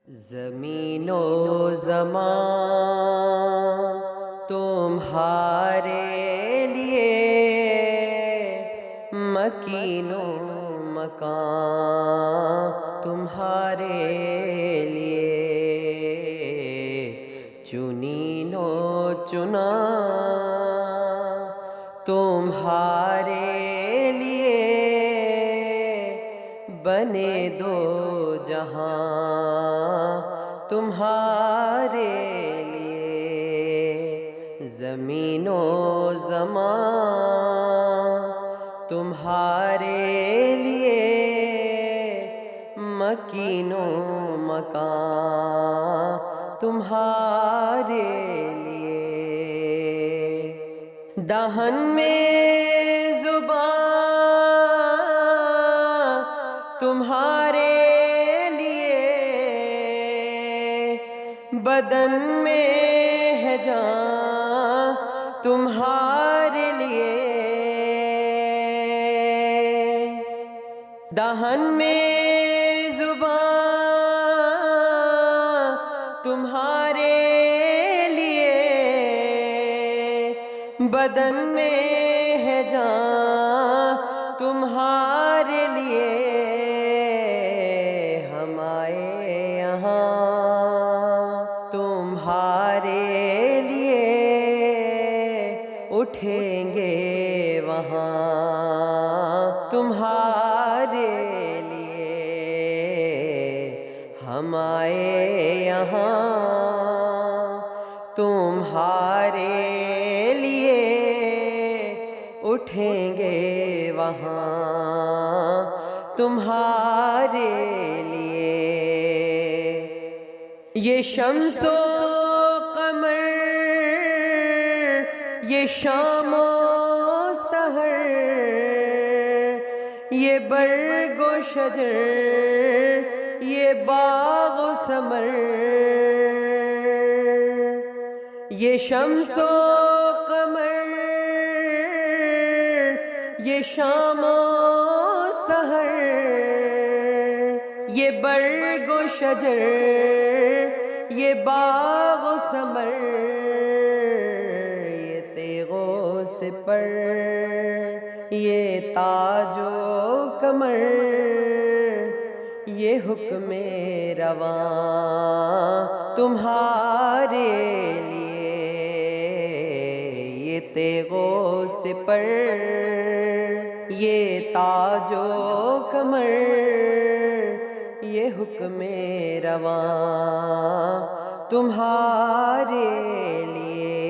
زمین و زمان تمہارے لیے، مکین و مکان تمہارے لیے، چنین و چنا تمہارے لیے، بنے دو جہاں تمہارے لیے، زمین و زمان تمہارے لیے، مکین و مکان تمہارے لیے، دہن میں زبان تمہارے لیے، بدن میں ہے جان تمہارے لیے، دہن میں زبان تمہارے لیے، بدن میں ہے جان تمہارے لیے، ہم آئے یہاں تمہارے لیے، اٹھیں گے وہاں تمہارے لیے، ہم آئے یہاں تمہارے لیے، اٹھیں گے وہاں تمہارے لیے، یہ شمس و قمر، یہ شام و سحر، یہ برگ و شجر، یہ باغ و ثمر، یہ شمس و قمر، یہ شام و سحر، یہ برگ و شجر، یہ باغ و ثمر، یہ تیغ و سپر، یہ تاج و کمر، یہ حکم رواں تمہارے لیے، یہ تیغ و سپر، یہ تاج و کمر، یہ حکم رواں تمہارے لیے،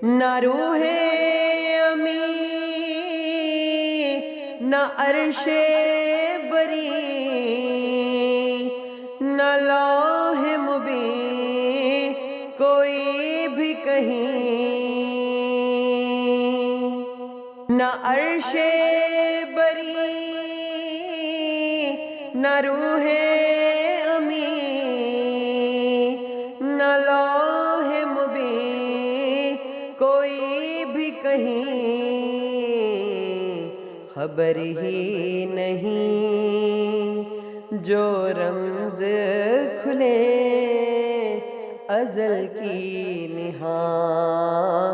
نہ روح امی نہ عرش بری، نہ لوح مبین کوئی بھی کہیں، نہ عرش بری نہ روح امی، نہ لوح مبین کوئی بھی کہیں، خبر ہی نہیں جو رمز کھلے ازل کی نہاں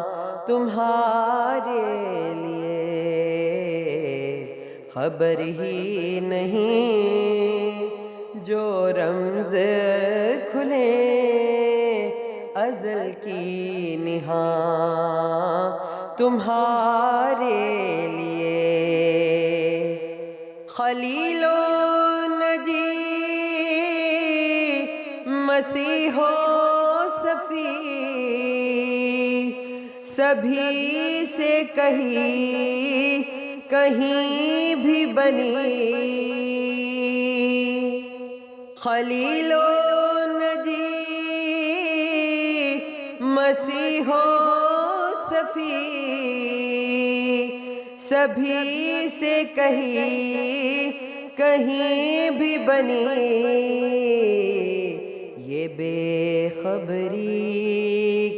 تمہارے لیے، خبر ہی نہیں جو رمز کھلے ازل کی نہاں تمہارے لیے، خلیل و نجی مسیح و صفی، سبھی سے کہیں بھی بنی، خلیل و نجی مسیح و صفی، سبھی سے کہیں بھی بنی، یہ بے خبری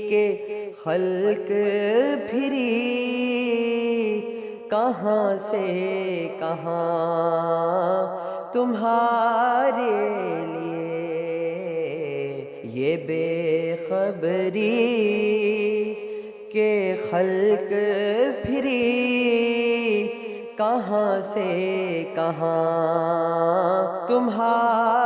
کے خلق پھری کہاں سے کہاں تمہارے لیے یہ بے خبری کہ خلق پھری کہاں سے کہاں تمہارا